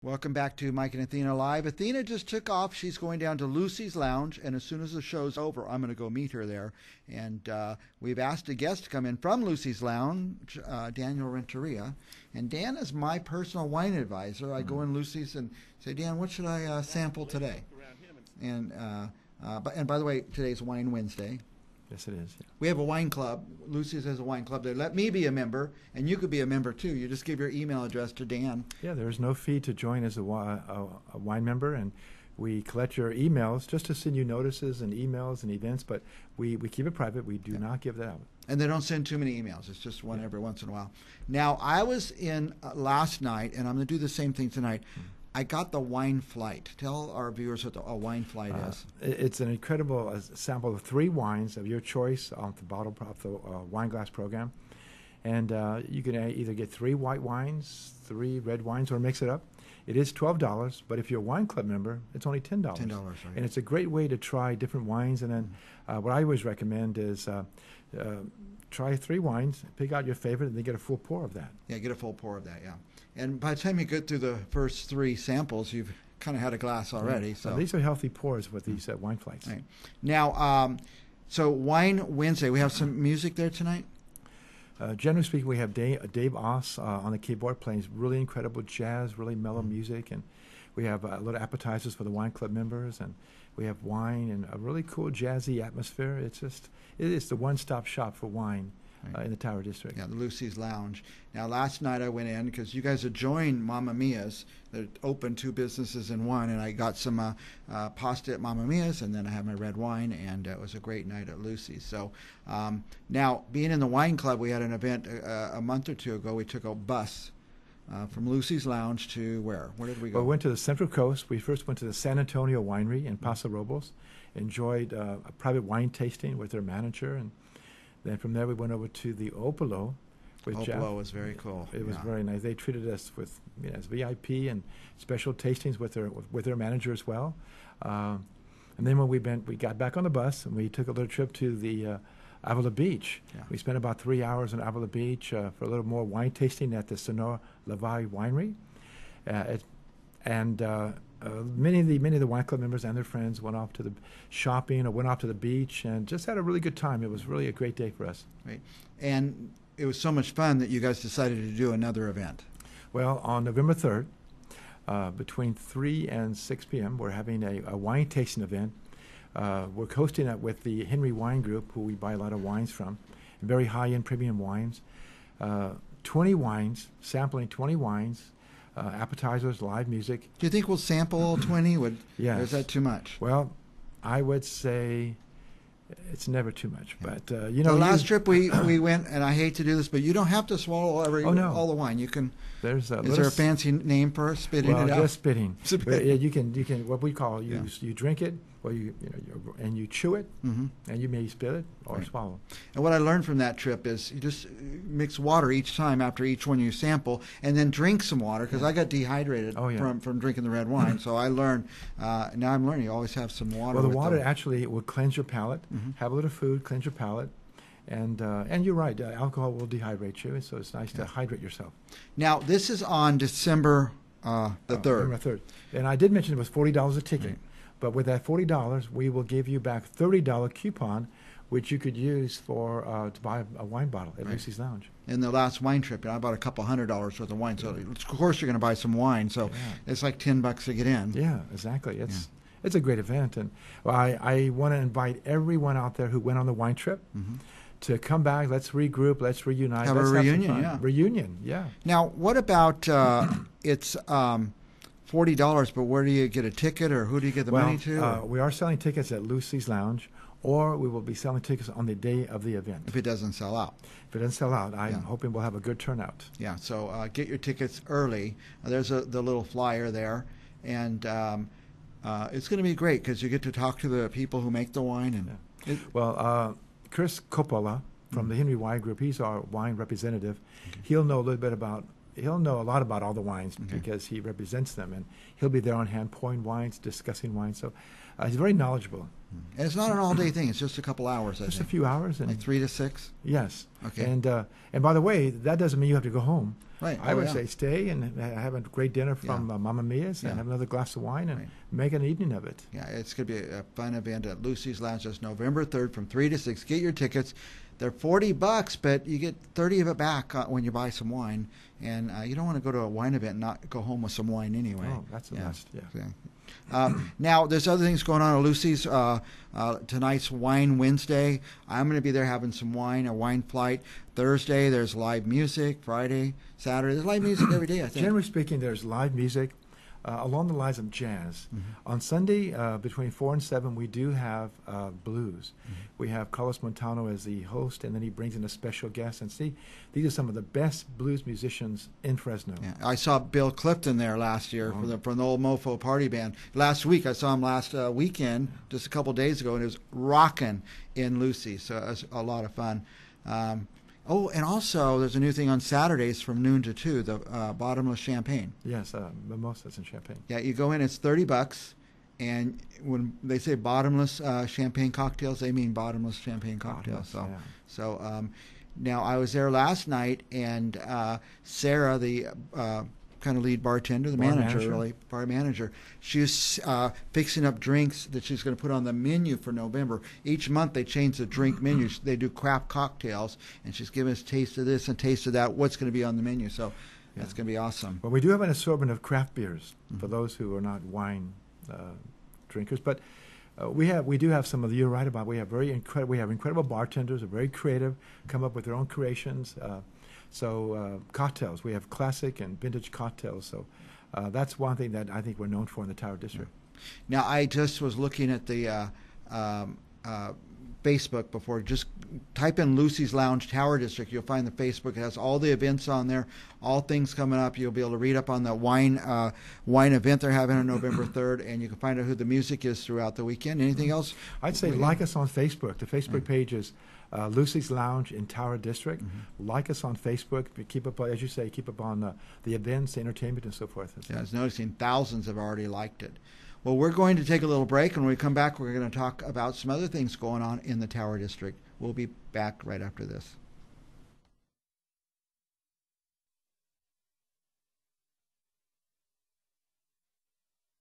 Welcome back to Mike and Athena Live. Athena just took off. She's going down to Lucy's Lounge, and as soon as the show's over, I'm going to go meet her there. And we've asked a guest to come in from Lucy's Lounge, Daniel Renteria. And Dan is my personal wine advisor. I go in Lucy's and say, Dan, what should I sample today? And by the way, today's Wine Wednesday. Yes, it is. Yeah. We have a wine club. Lucy's has a wine club there. Let me be a member, and you could be a member too. You just give your email address to Dan. Yeah, there's no fee to join as a wine member, and we collect your emails just to send you notices and emails and events, but we keep it private. We do not give that out. And they don't send too many emails. It's just one every once in a while. Now, I was in last night, and I'm going to do the same thing tonight. I got the wine flight. Tell our viewers what a wine flight is. It's an incredible sample of 3 wines of your choice off the bottle of the wine glass program. And you can either get 3 white wines, 3 red wines, or mix it up. It is $12, but if you're a wine club member, it's only $10. $10, right. And it's a great way to try different wines. And then what I always recommend is try 3 wines, pick out your favorite, and then get a full pour of that. Yeah, get a full pour of that, yeah. And by the time you get through the first 3 samples, you've kind of had a glass already. So these are healthy pours with these wine flights. Right. Now, so Wine Wednesday, we have some music there tonight? Generally speaking, we have Dave Oss on the keyboard playing really incredible jazz, really mellow music, and we have little appetizers for the wine club members, and we have wine and a really cool jazzy atmosphere. It is the one-stop shop for wine. In the Tower District. Yeah, the Lucy's Lounge. Now, last night I went in because you guys had joined Mamma Mia's. They opened 2 businesses in one, and I got some pasta at Mamma Mia's, and then I had my red wine, and it was a great night at Lucy's. So now, being in the wine club, we had an event a month or 2 ago. We took a bus from Lucy's Lounge to where? Where did we go? Well, we went to the Central Coast. We first went to the San Antonio Winery in Paso Robles, enjoyed a private wine tasting with their manager, and then from there we went over to the Opolo with Jeff. Opolo was very cool. It was very nice. They treated us with as VIP and special tastings with their manager as well. And then when we got back on the bus and we took a little trip to the Avila Beach. Yeah. We spent about 3 hours on Avila Beach for a little more wine tasting at the Sonora Levi Winery. Many of the wine club members and their friends went off to the shopping or went off to the beach and just had a really good time. It was really a great day for us. Right. And it was so much fun that you guys decided to do another event. Well, on November 3rd, between 3 and 6 p.m., we're having a wine tasting event. We're hosting it with the Henry Wine Group, who we buy a lot of wines from, very high-end premium wines. 20 wines, sampling 20 wines. Appetizers, live music. Do you think we'll sample all 20? Yes. Or is that too much? Well, I would say it's never too much. Yeah. But, the last trip we went, and I hate to do this, but you don't have to swallow all the wine. You can. Is there a fancy name for spitting it out? Well, just spitting. You can what we call you drink it, or and you chew it, and you may spit it or swallow. And what I learned from that trip is you just mix water each time after each one you sample, and then drink some water because I got dehydrated from drinking the red wine. So I learned. Now I'm learning you always have some water. Well, the water actually will cleanse your palate. Have a little food, cleanse your palate. And you're right, alcohol will dehydrate you, so it's nice to hydrate yourself. Now, this is on December the 3rd. December 3rd. And I did mention it was $40 a ticket. Right. But with that $40, we will give you back $30 coupon, which you could use to buy a wine bottle at Lucy's Lounge. In the last wine trip, I bought a couple $100 worth of wine. So, of course, you're going to buy some wine. So it's like $10 to get in. Yeah, exactly. It's a great event. And I want to invite everyone out there who went on the wine trip to come back. Let's regroup. Let's reunite. Have a reunion, Reunion, yeah. Now, what about it's $40, but where do you get a ticket, or who do you get the money to? We are selling tickets at Lucy's Lounge, or we will be selling tickets on the day of the event. If it doesn't sell out. If it doesn't sell out, I'm hoping we'll have a good turnout. Yeah, so get your tickets early. There's the little flyer there, and it's going to be great because you get to talk to the people who make the wine. And Chris Coppola from the Henry Wine Group, he's our wine representative. He'll know a little bit about he'll know a lot about all the wines because he represents them, and he'll be there on hand pouring wines, discussing wines. So he's very knowledgeable. And it's not an all-day thing. It's just a couple hours, I Just think. a few hours. And Like 3 to 6? Yes. Okay. And by the way, that doesn't mean you have to go home. Right. I would say stay and have a great dinner from Mamma Mia's and have another glass of wine and make an evening of it. Yeah, it's going to be a fun event at Lucy's Lounge. That's November 3rd from 3 to 6. Get your tickets. They're $40, but you get 30 of it back when you buy some wine. And you don't want to go to a wine event and not go home with some wine anyway. Oh, that's a must, yeah. Now, there's other things going on at Lucy's. Tonight's Wine Wednesday. I'm going to be there having some wine, a wine flight. Thursday, there's live music. Friday, Saturday, there's live music every day, I think. Generally speaking, there's live music along the lines of jazz. On Sunday, between 4 and 7, we do have blues. We have Carlos Montano as the host, and then he brings in a special guest. And see, these are some of the best blues musicians in Fresno. Yeah, I saw Bill Clifton there last year from the old Mofo Party Band. Last week, I saw him last weekend, just a couple days ago, and it was rocking in Lucy. So it was a lot of fun. And also there's a new thing on Saturdays from noon to 2, the bottomless champagne. Yes, mimosas and champagne. Yeah, you go in, it's $30, and when they say bottomless champagne cocktails, they mean bottomless champagne cocktails. Now I was there last night, and Sarah, the kind of lead bartender, the bar manager, she was fixing up drinks that she's going to put on the menu for November. Each month they change the drink menu. They do craft cocktails, and she's giving us a taste of this and taste of that, what's going to be on the menu. So that's going to be awesome. Well, we do have an assortment of craft beers for those who are not wine drinkers, but we do have some of the, you're right about, we have incredible bartenders, are very creative, come up with their own creations. So cocktails, we have classic and vintage cocktails. So that's one thing that I think we're known for in the Tower District. Now, I just was looking at the Facebook before. Just type in Lucy's Lounge Tower District. You'll find the Facebook. It has all the events on there, all things coming up. You'll be able to read up on the wine event they're having on November 3rd, and you can find out who the music is throughout the weekend. Anything else? I'd say like us on Facebook. The Facebook page is Lucy's Lounge in Tower District. Like us on Facebook. Keep up, as you say, keep up on the events, the entertainment, and so forth. Yeah, I was noticing thousands have already liked it. Well, we're going to take a little break, and when we come back, we're going to talk about some other things going on in the Tower District. We'll be back right after this.